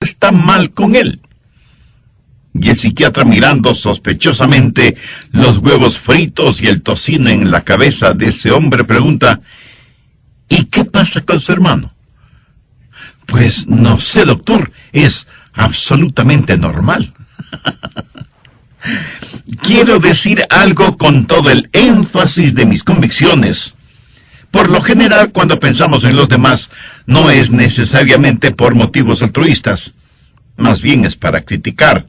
está mal con él. Y el psiquiatra, mirando sospechosamente los huevos fritos y el tocino en la cabeza de ese hombre, pregunta: ¿y qué pasa con su hermano? Pues no sé, doctor, es absolutamente normal. Quiero decir algo con todo el énfasis de mis convicciones. Por lo general, cuando pensamos en los demás, no es necesariamente por motivos altruistas. Más bien es para criticar.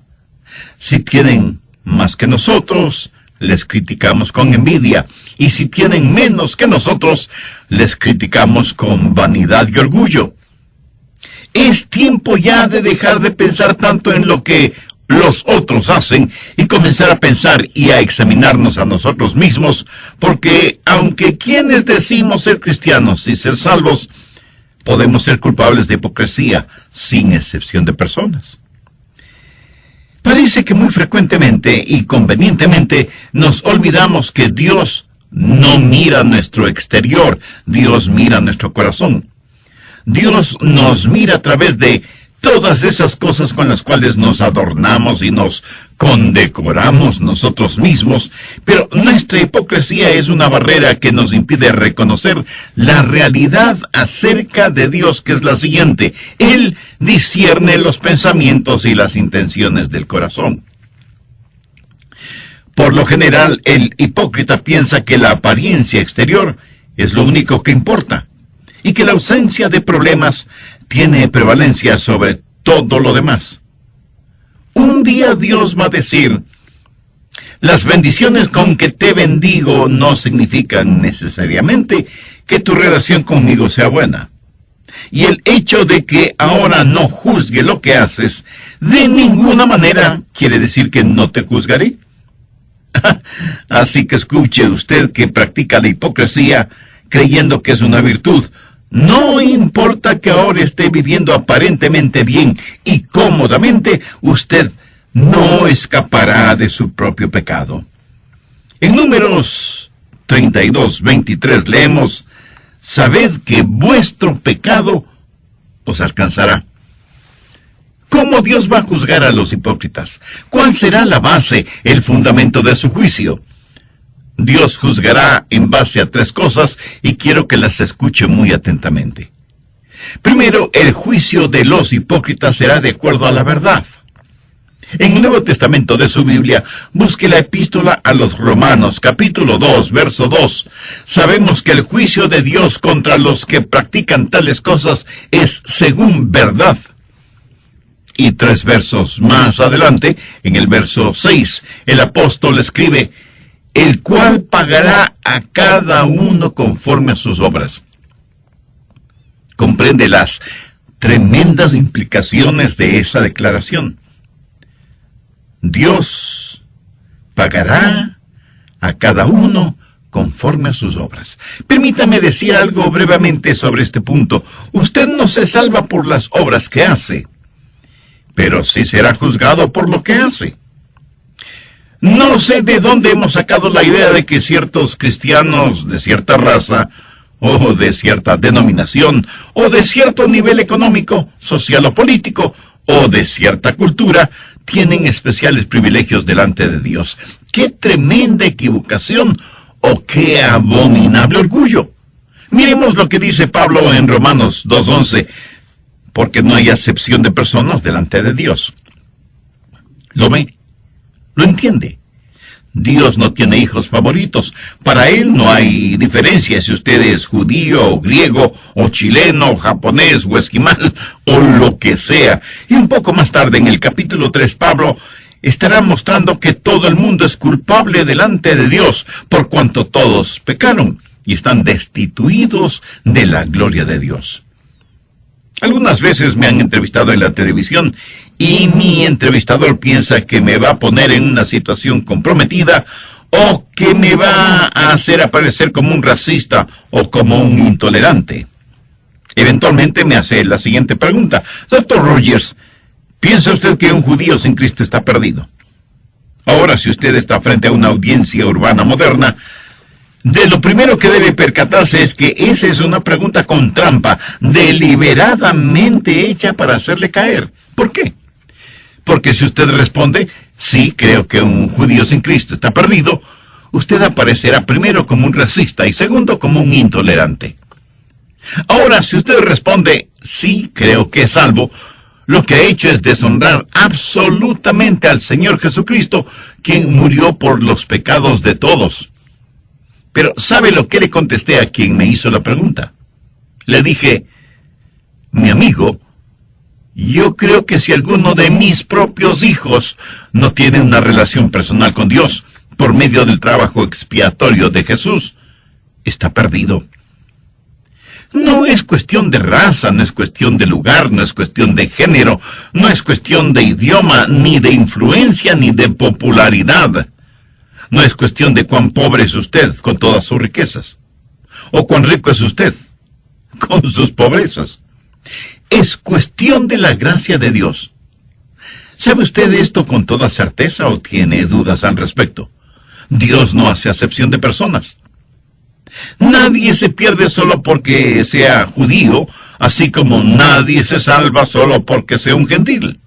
Si tienen más que nosotros, les criticamos con envidia. Y si tienen menos que nosotros, les criticamos con vanidad y orgullo. Es tiempo ya de dejar de pensar tanto en lo que los otros hacen y comenzar a pensar y a examinarnos a nosotros mismos, porque aunque quienes decimos ser cristianos y ser salvos, podemos ser culpables de hipocresía, sin excepción de personas. Parece que muy frecuentemente y convenientemente nos olvidamos que Dios no mira nuestro exterior, Dios mira nuestro corazón. Dios nos mira a través de todas esas cosas con las cuales nos adornamos y nos condecoramos nosotros mismos, pero nuestra hipocresía es una barrera que nos impide reconocer la realidad acerca de Dios, que es la siguiente: Él discierne los pensamientos y las intenciones del corazón. Por lo general, el hipócrita piensa que la apariencia exterior es lo único que importa, y que la ausencia de problemas tiene prevalencia sobre todo lo demás. Un día Dios va a decir: las bendiciones con que te bendigo no significan necesariamente que tu relación conmigo sea buena. Y el hecho de que ahora no juzgue lo que haces, de ninguna manera quiere decir que no te juzgaré. Así que escuche usted que practica la hipocresía creyendo que es una virtud. No importa que ahora esté viviendo aparentemente bien y cómodamente, usted no escapará de su propio pecado. En Números 32:23 leemos: sabed que vuestro pecado os alcanzará. ¿Cómo Dios va a juzgar a los hipócritas? ¿Cuál será la base, el fundamento de su juicio? Dios juzgará en base a 3 cosas y quiero que las escuche muy atentamente. Primero, el juicio de los hipócritas será de acuerdo a la verdad. En el Nuevo Testamento de su Biblia, busque la epístola a los Romanos, capítulo 2, verso 2. Sabemos que el juicio de Dios contra los que practican tales cosas es según verdad. Y 3 versos más adelante, en el verso 6, el apóstol escribe: el cual pagará a cada uno conforme a sus obras. Comprende las tremendas implicaciones de esa declaración. Dios pagará a cada uno conforme a sus obras. Permítame decir algo brevemente sobre este punto. Usted no se salva por las obras que hace, pero sí será juzgado por lo que hace. No sé de dónde hemos sacado la idea de que ciertos cristianos de cierta raza, o de cierta denominación, o de cierto nivel económico, social o político, o de cierta cultura, tienen especiales privilegios delante de Dios. ¡Qué tremenda equivocación! ¡O qué abominable orgullo! Miremos lo que dice Pablo en Romanos 2:11, porque no hay acepción de personas delante de Dios. ¿Lo ve? ¿Lo entiende? Dios no tiene hijos favoritos. Para Él no hay diferencia si usted es judío, o griego, o chileno, o japonés, o esquimal, o lo que sea. Y un poco más tarde, en el capítulo 3, Pablo estará mostrando que todo el mundo es culpable delante de Dios, por cuanto todos pecaron y están destituidos de la gloria de Dios. Algunas veces me han entrevistado en la televisión y mi entrevistador piensa que me va a poner en una situación comprometida o que me va a hacer aparecer como un racista o como un intolerante. Eventualmente me hace la siguiente pregunta: Dr. Rogers, ¿piensa usted que un judío sin Cristo está perdido? Ahora, si usted está frente a una audiencia urbana moderna, de lo primero que debe percatarse es que esa es una pregunta con trampa, deliberadamente hecha para hacerle caer. ¿Por qué? Porque si usted responde, sí, creo que un judío sin Cristo está perdido, usted aparecerá primero como un racista y segundo como un intolerante. Ahora, si usted responde, sí, creo que es salvo, lo que ha hecho es deshonrar absolutamente al Señor Jesucristo, quien murió por los pecados de todos. Pero, ¿sabe lo que le contesté a quien me hizo la pregunta? Le dije, mi amigo, yo creo que si alguno de mis propios hijos no tiene una relación personal con Dios por medio del trabajo expiatorio de Jesús, está perdido. No es cuestión de raza, no es cuestión de lugar, no es cuestión de género, no es cuestión de idioma, ni de influencia, ni de popularidad. No es cuestión de cuán pobre es usted con todas sus riquezas, o cuán rico es usted con sus pobrezas. Es cuestión de la gracia de Dios. ¿Sabe usted esto con toda certeza o tiene dudas al respecto? Dios no hace acepción de personas. Nadie se pierde solo porque sea judío, así como nadie se salva solo porque sea un gentil.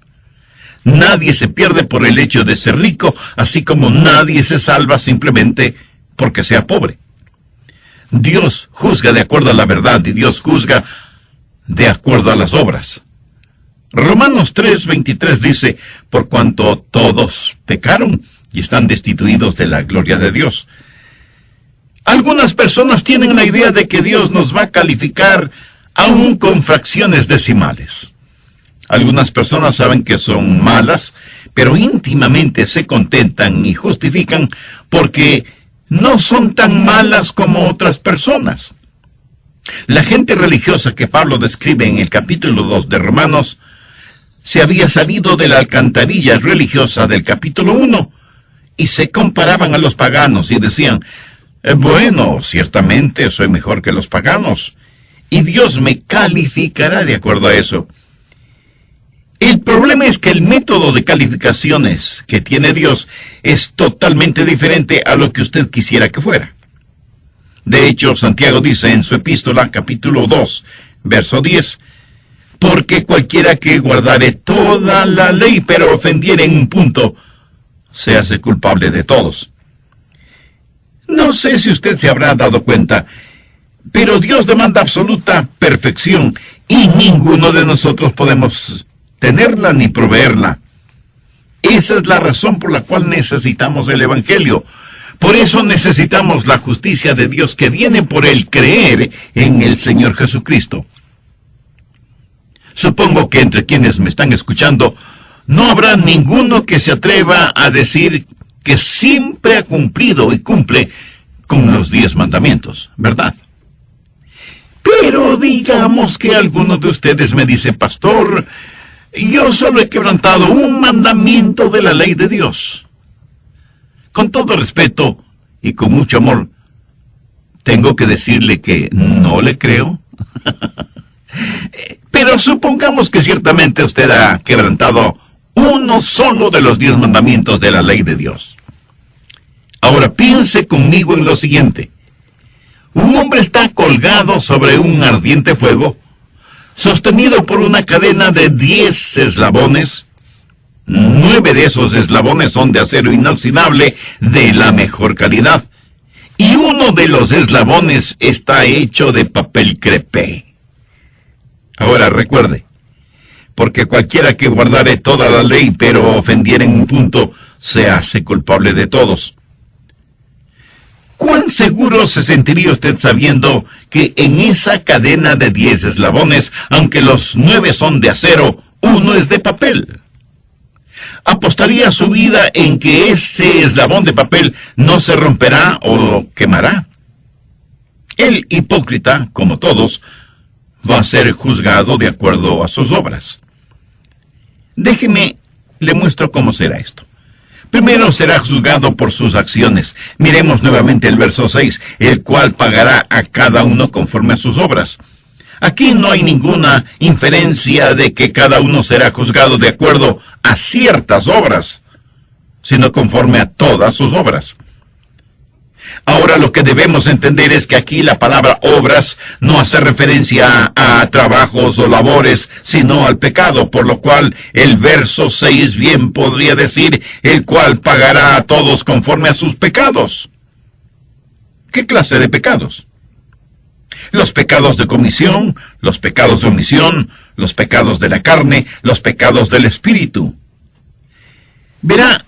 Nadie se pierde por el hecho de ser rico, así como nadie se salva simplemente porque sea pobre. Dios juzga de acuerdo a la verdad y Dios juzga de acuerdo a las obras. Romanos 3:23 dice, por cuanto todos pecaron y están destituidos de la gloria de Dios. Algunas personas tienen la idea de que Dios nos va a calificar aún con fracciones decimales. Algunas personas saben que son malas, pero íntimamente se contentan y justifican porque no son tan malas como otras personas. La gente religiosa que Pablo describe en el capítulo 2 de Romanos se había salido de la alcantarilla religiosa del capítulo 1 y se comparaban a los paganos y decían, bueno, ciertamente soy mejor que los paganos, y Dios me calificará de acuerdo a eso. El problema es que el método de calificaciones que tiene Dios es totalmente diferente a lo que usted quisiera que fuera. De hecho, Santiago dice en su epístola, capítulo 2, verso 10, porque cualquiera que guardare toda la ley, pero ofendiere en un punto, se hace culpable de todos. No sé si usted se habrá dado cuenta, pero Dios demanda absoluta perfección y ninguno de nosotros podemos tenerla ni proveerla. Esa es la razón por la cual necesitamos el Evangelio. Por eso necesitamos la justicia de Dios que viene por el creer en el Señor Jesucristo. Supongo que entre quienes me están escuchando, no habrá ninguno que se atreva a decir que siempre ha cumplido y cumple con los 10 mandamientos, ¿verdad? Pero digamos que alguno de ustedes me dice, pastor, yo solo he quebrantado un mandamiento de la ley de Dios. Con todo respeto y con mucho amor, tengo que decirle que no le creo. Pero supongamos que ciertamente usted ha quebrantado uno solo de los 10 mandamientos de la ley de Dios. Ahora piense conmigo en lo siguiente. Un hombre está colgado sobre un ardiente fuego, sostenido por una cadena de 10 eslabones. 9 de esos eslabones son de acero inoxidable de la mejor calidad, y uno de los eslabones está hecho de papel crepé. Ahora recuerde, porque cualquiera que guardare toda la ley, pero ofendiere en un punto, se hace culpable de todos. ¿Cuán seguro se sentiría usted sabiendo que en esa cadena de 10 eslabones, aunque los 9 son de acero, uno es de papel? ¿Apostaría su vida en que ese eslabón de papel no se romperá o quemará? El hipócrita, como todos, va a ser juzgado de acuerdo a sus obras. Déjeme, le muestro cómo será esto. Primero será juzgado por sus acciones. Miremos nuevamente el verso 6, el cual pagará a cada uno conforme a sus obras. Aquí no hay ninguna inferencia de que cada uno será juzgado de acuerdo a ciertas obras, sino conforme a todas sus obras. Ahora lo que debemos entender es que aquí la palabra obras no hace referencia a trabajos o labores, sino al pecado, por lo cual el verso 6 bien podría decir, el cual pagará a todos conforme a sus pecados. ¿Qué clase de pecados? Los pecados de comisión, los pecados de omisión, los pecados de la carne, los pecados del espíritu. Verá,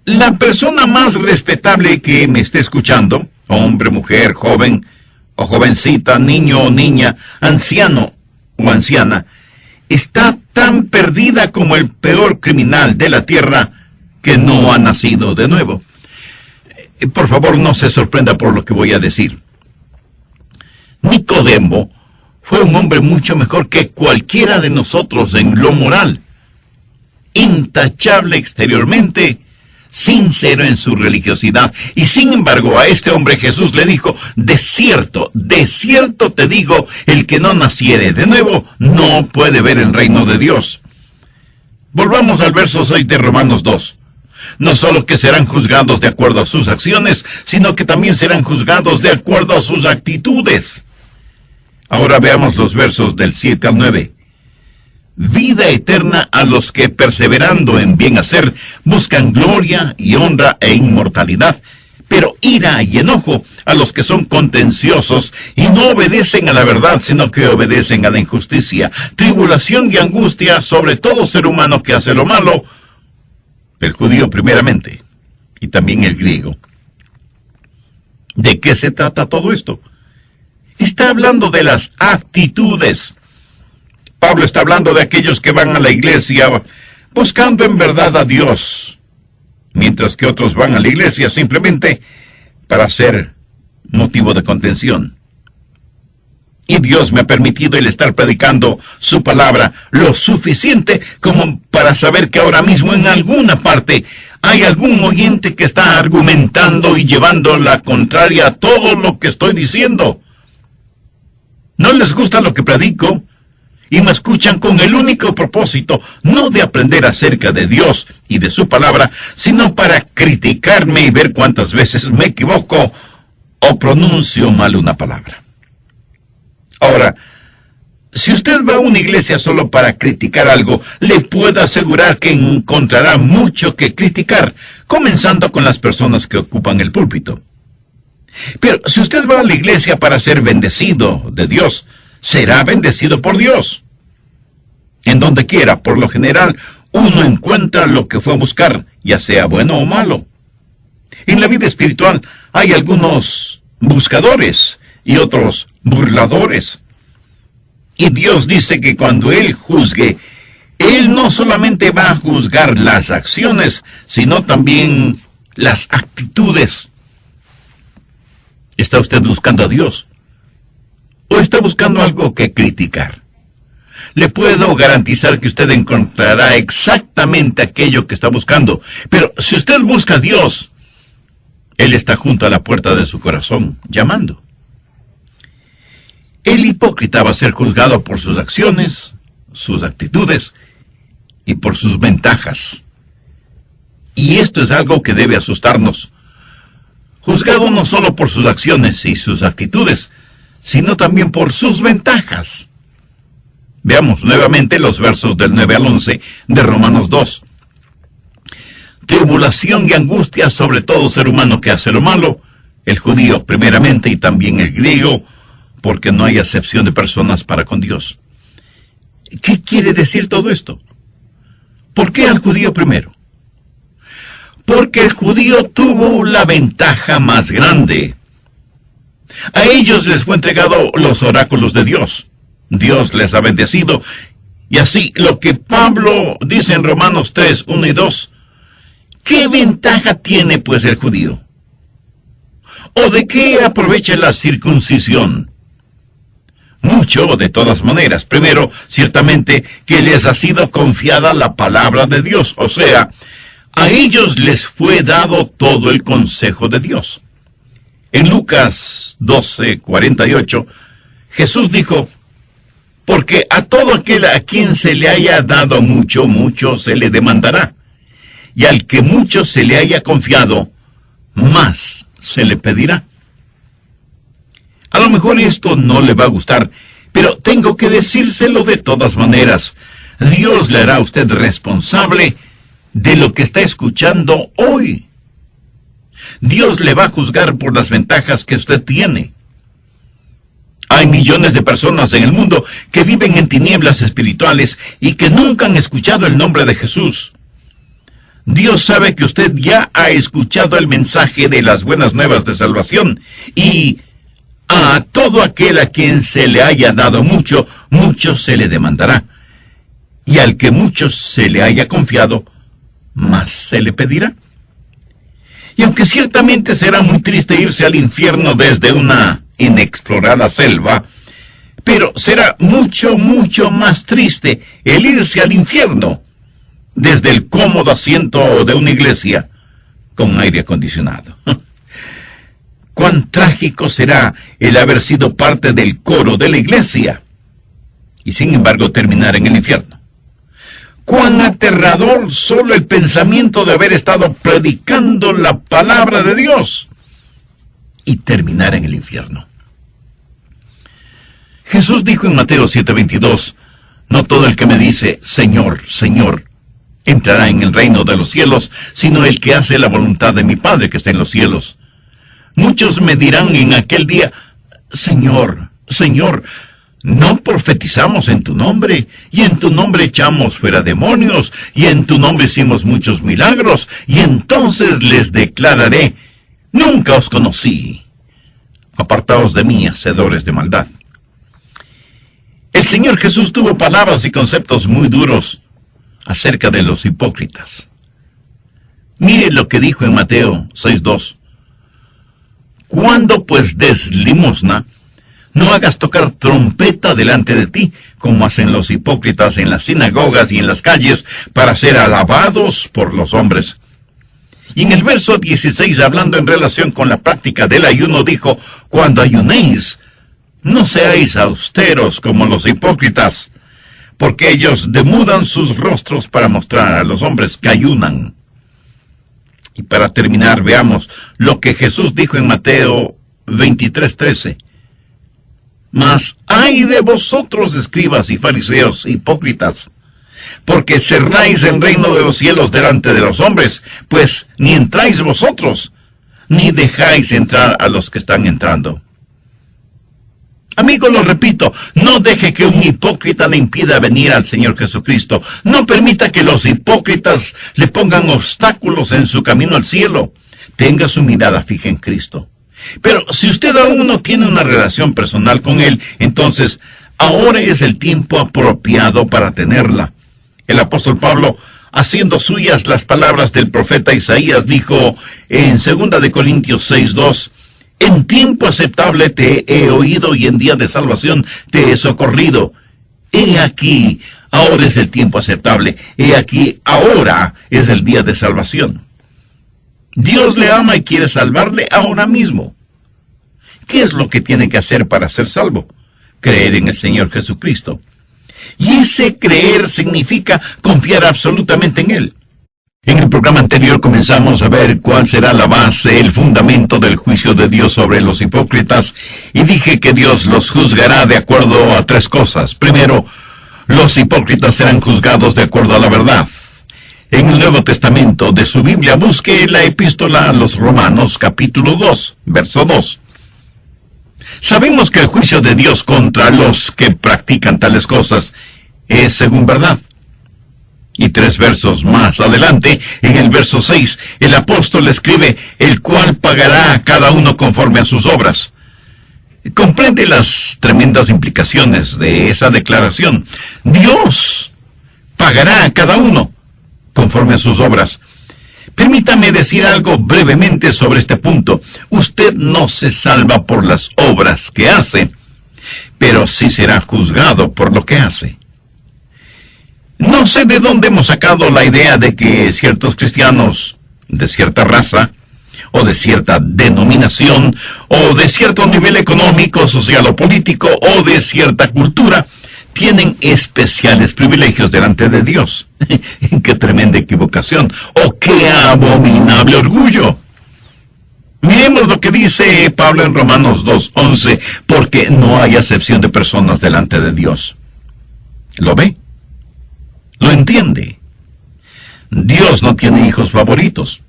la persona más respetable que me esté escuchando, hombre, mujer, joven o jovencita, niño o niña, anciano o anciana, está tan perdida como el peor criminal de la tierra que no ha nacido de nuevo. Por favor, no se sorprenda por lo que voy a decir. Nicodemo fue un hombre mucho mejor que cualquiera de nosotros en lo moral, intachable exteriormente, sincero en su religiosidad, y sin embargo a este hombre Jesús le dijo, de cierto te digo, el que no naciere de nuevo no puede ver el reino de Dios. Volvamos al verso 6 de Romanos 2. No solo que serán juzgados de acuerdo a sus acciones, sino que también serán juzgados de acuerdo a sus actitudes. Ahora veamos los versos del 7 al 9. Vida eterna a los que, perseverando en bien hacer, buscan gloria y honra e inmortalidad, pero ira y enojo a los que son contenciosos y no obedecen a la verdad, sino que obedecen a la injusticia. Tribulación y angustia sobre todo ser humano que hace lo malo, el judío primeramente, y también el griego. ¿De qué se trata todo esto? Está hablando de las actitudes. Pablo está hablando de aquellos que van a la iglesia buscando en verdad a Dios, mientras que otros van a la iglesia simplemente para ser motivo de contención. Y Dios me ha permitido el estar predicando su palabra lo suficiente como para saber que ahora mismo en alguna parte hay algún oyente que está argumentando y llevando la contraria a todo lo que estoy diciendo. No les gusta lo que predico y me escuchan con el único propósito, no de aprender acerca de Dios y de su palabra, sino para criticarme y ver cuántas veces me equivoco o pronuncio mal una palabra. Ahora, si usted va a una iglesia solo para criticar algo, le puedo asegurar que encontrará mucho que criticar, comenzando con las personas que ocupan el púlpito. Pero si usted va a la iglesia para ser bendecido de Dios, será bendecido por Dios. En donde quiera, por lo general, uno encuentra lo que fue a buscar, ya sea bueno o malo. En la vida espiritual hay algunos buscadores y otros burladores. Y Dios dice que cuando Él juzgue, Él no solamente va a juzgar las acciones, sino también las actitudes. ¿Está usted buscando a Dios? ¿O está buscando algo que criticar? Le puedo garantizar que usted encontrará exactamente aquello que está buscando. Pero si usted busca a Dios, Él está junto a la puerta de su corazón, llamando. El hipócrita va a ser juzgado por sus acciones, sus actitudes y por sus ventajas. Y esto es algo que debe asustarnos. Juzgado no solo por sus acciones y sus actitudes, sino también por sus ventajas. Veamos nuevamente los versos del 9 al 11 de Romanos 2. Tribulación y angustia sobre todo ser humano que hace lo malo, el judío primeramente y también el griego, porque no hay acepción de personas para con Dios. ¿Qué quiere decir todo esto? ¿Por qué al judío primero? Porque el judío tuvo la ventaja más grande. A ellos les fue entregado los oráculos de Dios. Dios les ha bendecido. Y así, lo que Pablo dice en Romanos 3, 1 y 2, ¿qué ventaja tiene pues el judío? ¿O de qué aprovecha la circuncisión? Mucho, de todas maneras. Primero, ciertamente, que les ha sido confiada la palabra de Dios. O sea, a ellos les fue dado todo el consejo de Dios. En Lucas 12:48, Jesús dijo, porque a todo aquel a quien se le haya dado mucho, mucho se le demandará. Y al que mucho se le haya confiado, más se le pedirá. A lo mejor esto no le va a gustar, pero tengo que decírselo de todas maneras. Dios le hará a usted responsable de lo que está escuchando hoy. Dios le va a juzgar por las ventajas que usted tiene. Hay millones de personas en el mundo que viven en tinieblas espirituales y que nunca han escuchado el nombre de Jesús. Dios sabe que usted ya ha escuchado el mensaje de las buenas nuevas de salvación, y a todo aquel a quien se le haya dado mucho, mucho se le demandará. Y al que mucho se le haya confiado, más se le pedirá. Y aunque ciertamente será muy triste irse al infierno desde una inexplorada selva, pero será mucho, mucho más triste el irse al infierno desde el cómodo asiento de una iglesia con aire acondicionado. Cuán trágico será el haber sido parte del coro de la iglesia y sin embargo terminar en el infierno. Cuán aterrador solo el pensamiento de haber estado predicando la palabra de Dios y terminar en el infierno. Jesús dijo en Mateo 7:22, no todo el que me dice, Señor, Señor, entrará en el reino de los cielos, sino el que hace la voluntad de mi Padre que está en los cielos. Muchos me dirán en aquel día, Señor, Señor, ¿no profetizamos en tu nombre? Y en tu nombre echamos fuera demonios, y en tu nombre hicimos muchos milagros, y entonces les declararé, nunca os conocí. Apartaos de mí, hacedores de maldad. El Señor Jesús tuvo palabras y conceptos muy duros acerca de los hipócritas. Mire lo que dijo en Mateo 6:2. Cuando pues des limosna, no hagas tocar trompeta delante de ti, como hacen los hipócritas en las sinagogas y en las calles, para ser alabados por los hombres. Y en el verso 16, hablando en relación con la práctica del ayuno, dijo, cuando ayunéis, no seáis austeros como los hipócritas, porque ellos demudan sus rostros para mostrar a los hombres que ayunan. Y para terminar, veamos lo que Jesús dijo en Mateo 23:13. Mas ay de vosotros, escribas y fariseos hipócritas, porque cerráis el reino de los cielos delante de los hombres, pues ni entráis vosotros, ni dejáis entrar a los que están entrando. Amigo, lo repito, no deje que un hipócrita le impida venir al Señor Jesucristo. No permita que los hipócritas le pongan obstáculos en su camino al cielo. Tenga su mirada fija en Cristo. Pero si usted aún no tiene una relación personal con Él, entonces ahora es el tiempo apropiado para tenerla. El apóstol Pablo, haciendo suyas las palabras del profeta Isaías, dijo en 2 de Corintios 6:2, en tiempo aceptable te he oído y en día de salvación te he socorrido. He aquí, ahora es el tiempo aceptable. He aquí, ahora es el día de salvación. Dios le ama y quiere salvarle ahora mismo. ¿Qué es lo que tiene que hacer para ser salvo? Creer en el Señor Jesucristo. Y ese creer significa confiar absolutamente en Él. En el programa anterior comenzamos a ver cuál será la base, el fundamento del juicio de Dios sobre los hipócritas, y dije que Dios los juzgará de acuerdo a 3 cosas. Primero, los hipócritas serán juzgados de acuerdo a la verdad. En el Nuevo Testamento de su Biblia, busque la epístola a los Romanos, capítulo 2, verso 2. Sabemos que el juicio de Dios contra los que practican tales cosas es según verdad. Y 3 versos más adelante, en el verso 6, el apóstol escribe, el cual pagará a cada uno conforme a sus obras. Comprende las tremendas implicaciones de esa declaración. Dios pagará a cada uno conforme a sus obras. Permítame decir algo brevemente sobre este punto. Usted no se salva por las obras que hace, pero sí será juzgado por lo que hace. No sé de dónde hemos sacado la idea de que ciertos cristianos de cierta raza, o de cierta denominación, o de cierto nivel económico, social o político, o de cierta cultura, tienen especiales privilegios delante de Dios. ¡Qué tremenda equivocación! ¡Oh, qué abominable orgullo! Miremos lo que dice Pablo en Romanos 2:11, porque no hay acepción de personas delante de Dios. ¿Lo ve? ¿Lo entiende? Dios no tiene hijos favoritos.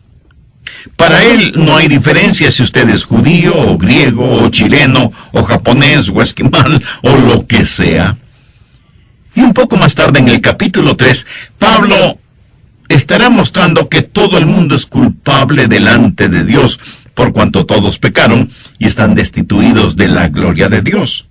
Para Él no hay diferencia si usted es judío, o griego, o chileno, o japonés, o esquimal, o lo que sea. Y un poco más tarde en el capítulo 3, Pablo estará mostrando que todo el mundo es culpable delante de Dios, por cuanto todos pecaron y están destituidos de la gloria de Dios.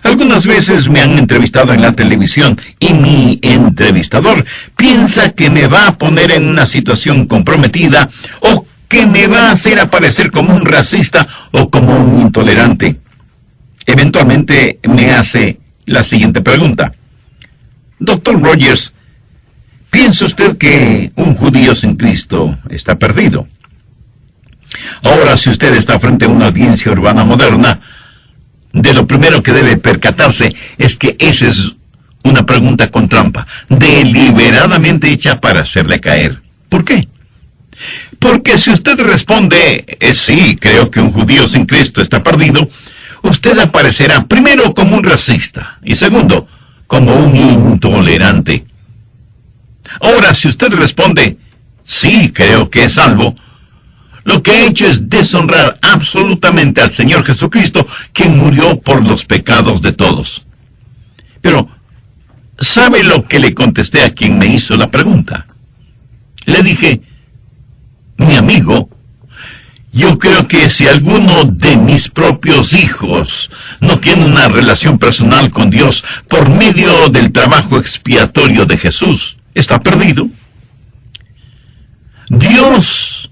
Algunas veces me han entrevistado en la televisión y mi entrevistador piensa que me va a poner en una situación comprometida o que me va a hacer aparecer como un racista o como un intolerante. Eventualmente me hace la siguiente pregunta. Doctor Rogers, ¿piensa usted que un judío sin Cristo está perdido? Ahora, si usted está frente a una audiencia urbana moderna, de lo primero que debe percatarse es que esa es una pregunta con trampa, deliberadamente hecha para hacerle caer. ¿Por qué? Porque si usted responde, sí, creo que un judío sin Cristo está perdido, usted aparecerá primero como un racista y segundo, como un intolerante. Ahora, si usted responde, sí, creo que es salvo, lo que ha hecho es deshonrar absolutamente al Señor Jesucristo, quien murió por los pecados de todos. Pero, ¿sabe lo que le contesté a quien me hizo la pregunta? Le dije, mi amigo, yo creo que si alguno de mis propios hijos no tiene una relación personal con Dios por medio del trabajo expiatorio de Jesús, está perdido. Dios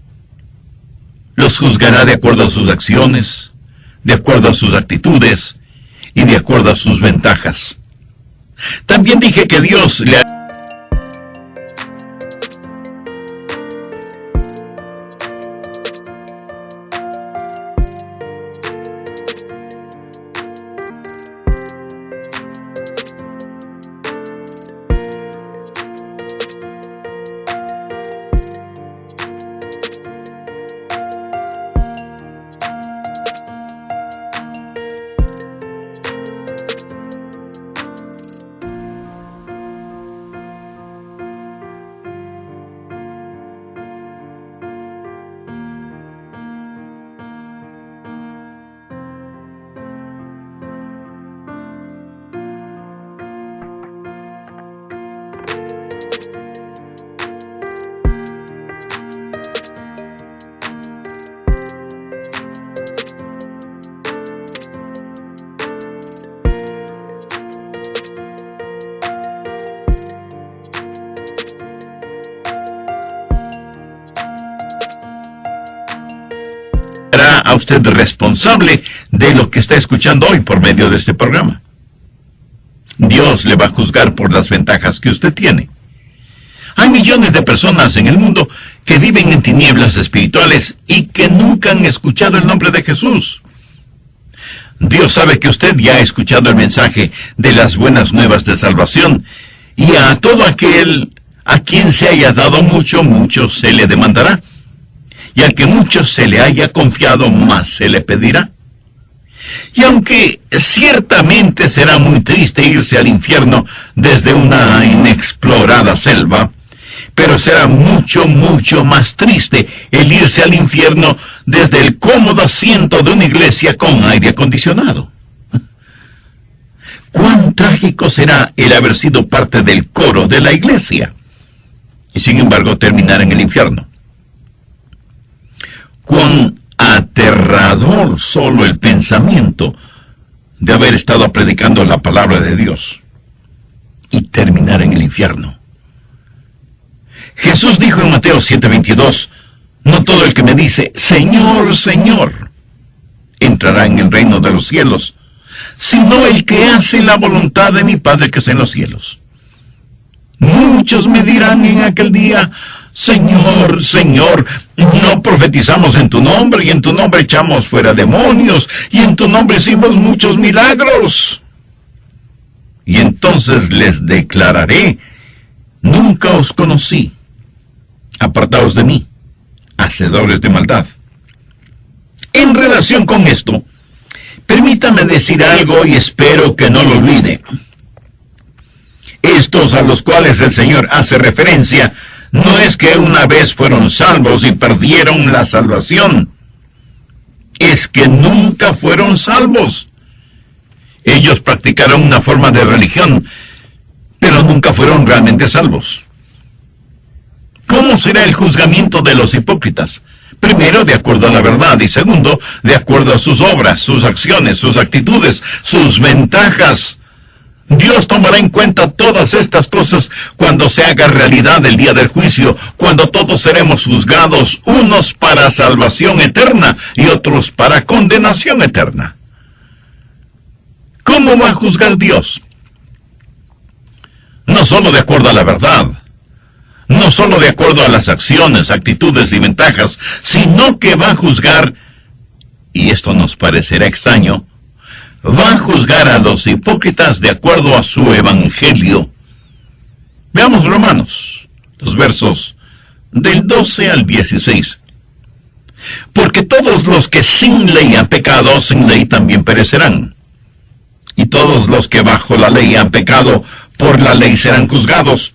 los juzgará de acuerdo a sus acciones, de acuerdo a sus actitudes y de acuerdo a sus ventajas. También dije que Dios le hará a usted responsable de lo que está escuchando hoy por medio de este programa. Dios le va a juzgar por las ventajas que usted tiene. Hay millones de personas en el mundo que viven en tinieblas espirituales y que nunca han escuchado el nombre de Jesús. Dios sabe que usted ya ha escuchado el mensaje de las buenas nuevas de salvación, y a todo aquel a quien se haya dado mucho, mucho se le demandará. Y al que mucho se le haya confiado, más se le pedirá. Y aunque ciertamente será muy triste irse al infierno desde una inexplorada selva, pero será mucho, mucho más triste el irse al infierno desde el cómodo asiento de una iglesia con aire acondicionado. Cuán trágico será el haber sido parte del coro de la iglesia y sin embargo terminar en el infierno. Cuán aterrador solo el pensamiento de haber estado predicando la palabra de Dios y terminar en el infierno. Jesús dijo en Mateo 7:22, no todo el que me dice, Señor, Señor, entrará en el reino de los cielos, sino el que hace la voluntad de mi Padre que está en los cielos. Muchos me dirán en aquel día, Señor, Señor, no profetizamos en tu nombre, y en tu nombre echamos fuera demonios, y en tu nombre hicimos muchos milagros. Y entonces les declararé, nunca os conocí, apartaos de mí, hacedores de maldad. En relación con esto, permítame decir algo y espero que no lo olvide. Estos a los cuales el Señor hace referencia no es que una vez fueron salvos y perdieron la salvación. Es que nunca fueron salvos. Ellos practicaron una forma de religión, pero nunca fueron realmente salvos. ¿Cómo será el juzgamiento de los hipócritas? Primero, de acuerdo a la verdad, y segundo, de acuerdo a sus obras, sus acciones, sus actitudes, sus ventajas. Dios tomará en cuenta todas estas cosas cuando se haga realidad el día del juicio, cuando todos seremos juzgados, unos para salvación eterna y otros para condenación eterna. ¿Cómo va a juzgar Dios? No solo de acuerdo a la verdad, no solo de acuerdo a las acciones, actitudes y ventajas, sino que va a juzgar, y esto nos parecerá extraño, va a juzgar a los hipócritas de acuerdo a su evangelio. Veamos Romanos, los versos del 12 al 16. Porque todos los que sin ley han pecado, sin ley también perecerán. Y todos los que bajo la ley han pecado, por la ley serán juzgados.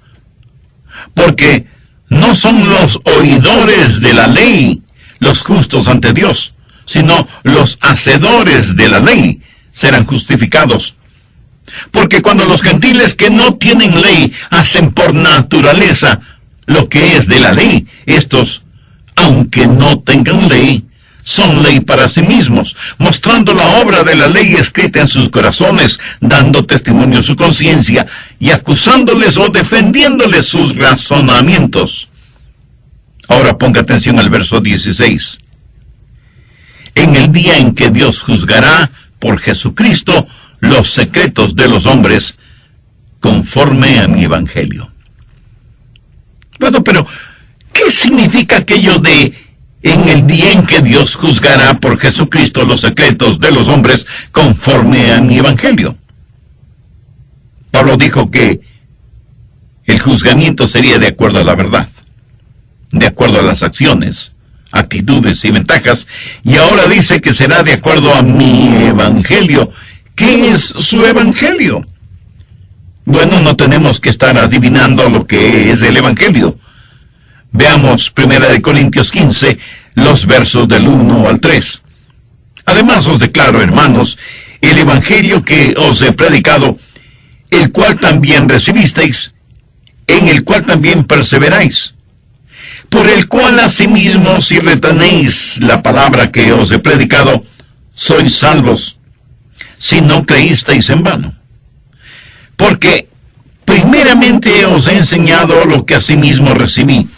Porque no son los oidores de la ley los justos ante Dios, sino los hacedores de la ley serán justificados. Porque cuando los gentiles que no tienen ley hacen por naturaleza lo que es de la ley, estos, aunque no tengan ley, son ley para sí mismos, mostrando la obra de la ley escrita en sus corazones, dando testimonio a su conciencia y acusándoles o defendiéndoles sus razonamientos. Ahora ponga atención al verso 16. En el día en que Dios juzgará por Jesucristo los secretos de los hombres, conforme a mi evangelio. Bueno, pero ¿qué significa aquello de en el día en que Dios juzgará por Jesucristo los secretos de los hombres conforme a mi evangelio? Pablo dijo que el juzgamiento sería de acuerdo a la verdad, de acuerdo a las acciones, actitudes y ventajas, y ahora dice que será de acuerdo a mi evangelio. ¿Qué es su evangelio? Bueno, no tenemos que estar adivinando lo que es el evangelio. Veamos 1 Corintios 15, los versos del 1 al 3. Además os declaro, hermanos, el evangelio que os he predicado, el cual también recibisteis, en el cual también perseveráis, por el cual asimismo si retenéis la palabra que os he predicado, sois salvos, si no creísteis en vano. Porque primeramente os he enseñado lo que asimismo recibí,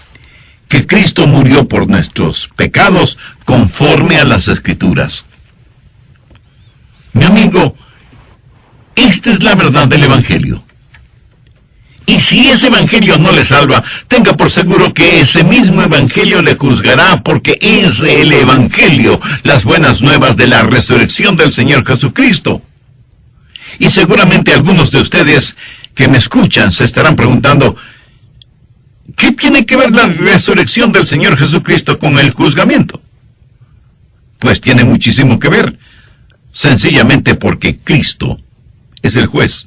que Cristo murió por nuestros pecados conforme a las Escrituras. Mi amigo, esta es la verdad del Evangelio. Y si ese Evangelio no le salva, tenga por seguro que ese mismo Evangelio le juzgará, porque es el Evangelio, las buenas nuevas de la resurrección del Señor Jesucristo. Y seguramente algunos de ustedes que me escuchan se estarán preguntando, ¿qué tiene que ver la resurrección del Señor Jesucristo con el juzgamiento? Pues tiene muchísimo que ver, sencillamente porque Cristo es el juez.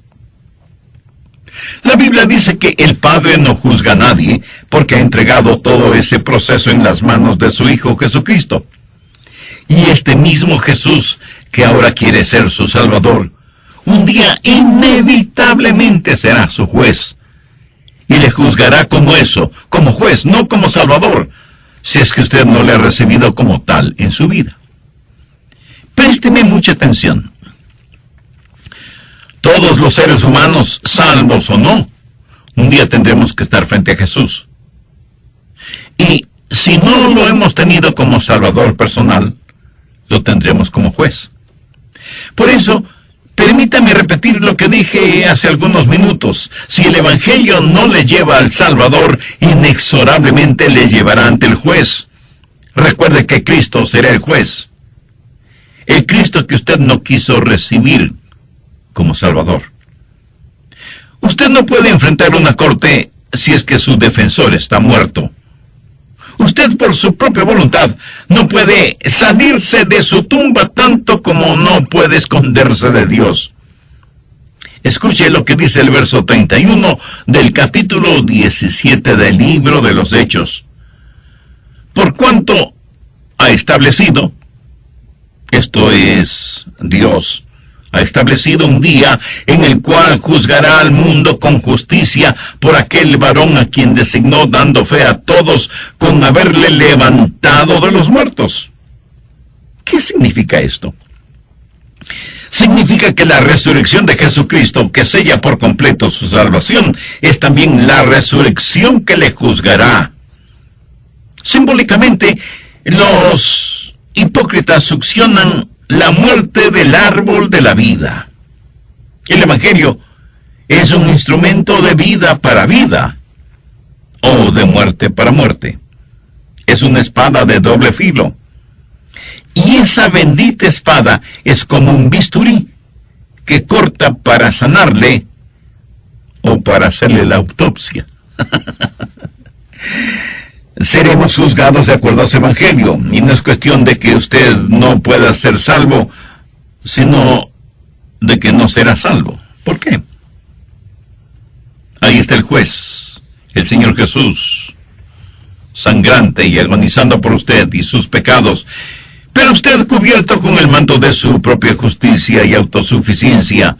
La Biblia dice que el Padre no juzga a nadie porque ha entregado todo ese proceso en las manos de su Hijo Jesucristo. Y este mismo Jesús, que ahora quiere ser su Salvador, un día inevitablemente será su juez. Y le juzgará como eso, como juez, no como Salvador, si es que usted no le ha recibido como tal en su vida. Présteme mucha atención. Todos los seres humanos, salvos o no, un día tendremos que estar frente a Jesús. Y si no lo hemos tenido como Salvador personal, lo tendremos como juez. Por eso, permítame repetir lo que dije hace algunos minutos. Si el Evangelio no le lleva al Salvador, inexorablemente le llevará ante el juez. Recuerde que Cristo será el juez. El Cristo que usted no quiso recibir como Salvador. Usted no puede enfrentar una corte si es que su defensor está muerto. Usted por su propia voluntad no puede salirse de su tumba tanto como no puede esconderse de Dios. Escuche lo que dice el verso 31 del capítulo 17 del libro de los Hechos. Por cuanto ha establecido, esto es Dios, ha establecido un día en el cual juzgará al mundo con justicia por aquel varón a quien designó, dando fe a todos con haberle levantado de los muertos. ¿Qué significa esto? Significa que la resurrección de Jesucristo, que sella por completo su salvación, es también la resurrección que le juzgará. Simbólicamente, los hipócritas succionan la muerte del árbol de la vida. El Evangelio es un instrumento de vida para vida, o de muerte para muerte. Es una espada de doble filo. Y esa bendita espada es como un bisturí que corta para sanarle o para hacerle la autopsia. Seremos juzgados de acuerdo a su Evangelio, y no es cuestión de que usted no pueda ser salvo, sino de que no será salvo. ¿Por qué? Ahí está el juez, el Señor Jesús, sangrante y agonizando por usted y sus pecados, pero usted, cubierto con el manto de su propia justicia y autosuficiencia,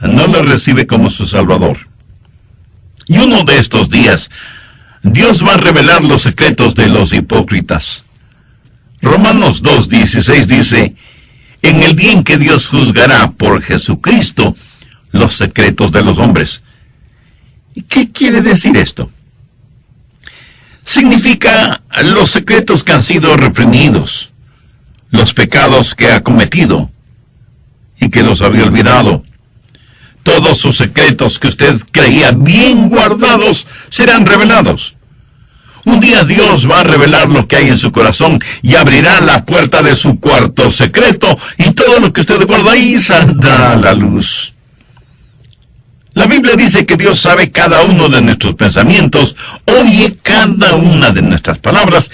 no lo recibe como su Salvador. Y uno de estos días, Dios va a revelar los secretos de los hipócritas. Romanos 2:16 dice, en el día en que Dios juzgará por Jesucristo los secretos de los hombres. ¿Qué quiere decir esto? Significa los secretos que han sido reprimidos, los pecados que ha cometido y que los había olvidado. Todos sus secretos que usted creía bien guardados serán revelados. Un día Dios va a revelar lo que hay en su corazón y abrirá la puerta de su cuarto secreto, y todo lo que usted guarda ahí saldrá a la luz. La Biblia dice que Dios sabe cada uno de nuestros pensamientos, oye cada una de nuestras palabras.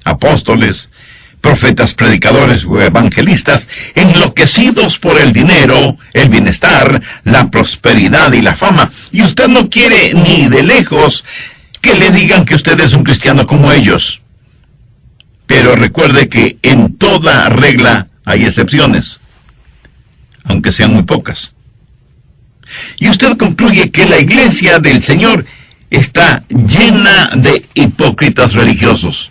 Apóstoles, profetas, predicadores o evangelistas, enloquecidos por el dinero, el bienestar, la prosperidad y la fama, y usted no quiere ni de lejos que le digan que usted es un cristiano como ellos. Pero recuerde que en toda regla hay excepciones, aunque sean muy pocas. Y usted concluye que la iglesia del Señor está llena de hipócritas religiosos.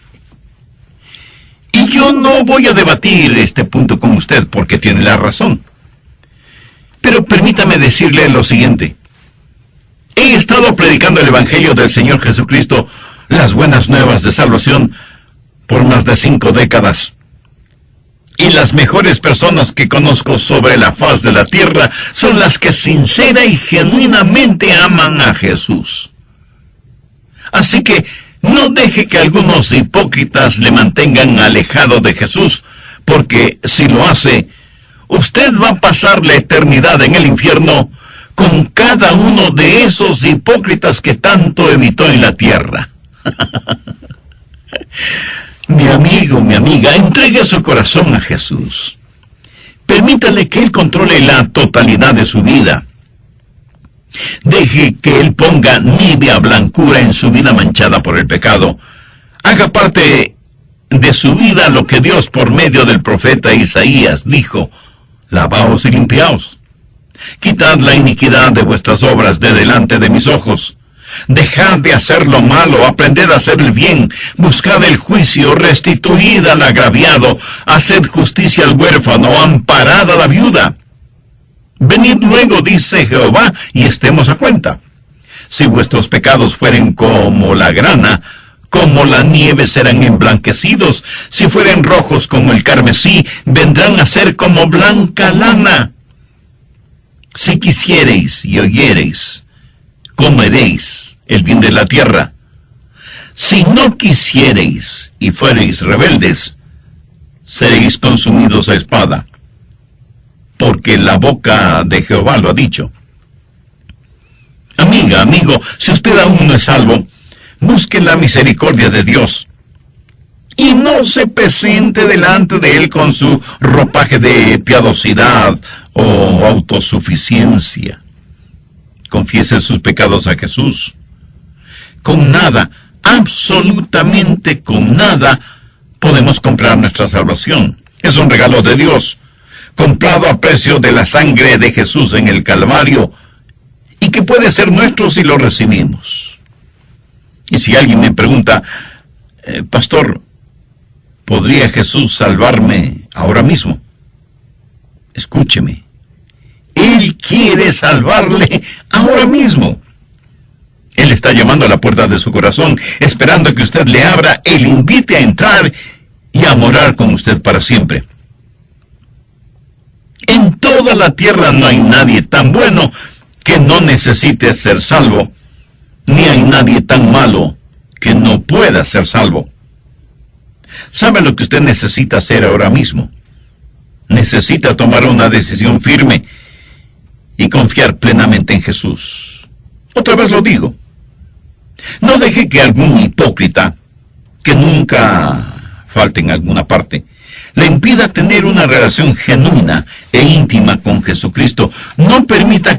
Y yo no voy a debatir este punto con usted porque tiene la razón. Pero permítame decirle lo siguiente. He estado predicando el Evangelio del Señor Jesucristo, las buenas nuevas de salvación, por más de 5 décadas. Y las mejores personas que conozco sobre la faz de la tierra son las que sincera y genuinamente aman a Jesús. Así que no deje que algunos hipócritas le mantengan alejado de Jesús, porque si lo hace, usted va a pasar la eternidad en el infierno con cada uno de esos hipócritas que tanto evitó en la tierra. Mi amigo, mi amiga, entregue su corazón a Jesús. Permítale que Él controle la totalidad de su vida. Deje que Él ponga nívea blancura en su vida manchada por el pecado. Haga parte de su vida lo que Dios por medio del profeta Isaías dijo: lavaos y limpiaos. Quitad la iniquidad de vuestras obras de delante de mis ojos. Dejad de hacer lo malo, aprended a hacer el bien, buscad el juicio, restituid al agraviado, haced justicia al huérfano, amparad a la viuda. Venid luego, dice Jehová, y estemos a cuenta. Si vuestros pecados fueren como la grana, como la nieve serán emblanquecidos. Si fueren rojos como el carmesí, vendrán a ser como blanca lana. Si quisiereis y oyereis, comeréis el bien de la tierra. Si no quisiereis y fuereis rebeldes, seréis consumidos a espada, porque la boca de Jehová lo ha dicho. Amiga, amigo, si usted aún no es salvo, busque la misericordia de Dios y no se presente delante de Él con su ropaje de piadosidad o autosuficiencia. Confiese sus pecados a Jesús. Con nada, absolutamente con nada, podemos comprar nuestra salvación. Es un regalo de Dios, comprado a precio de la sangre de Jesús en el Calvario, y que puede ser nuestro si lo recibimos. Y si alguien me pregunta, pastor, ¿podría Jesús salvarme ahora mismo? Escúcheme. Él quiere salvarle ahora mismo. Él está llamando a la puerta de su corazón, esperando que usted le abra e le invite a entrar y a morar con usted para siempre. En toda la tierra no hay nadie tan bueno que no necesite ser salvo, ni hay nadie tan malo que no pueda ser salvo. ¿Sabe lo que usted necesita hacer ahora mismo? Necesita tomar una decisión firme y confiar plenamente en Jesús. Otra vez lo digo. No deje que algún hipócrita, que nunca falte en alguna parte, le impida tener una relación genuina e íntima con Jesucristo. No permita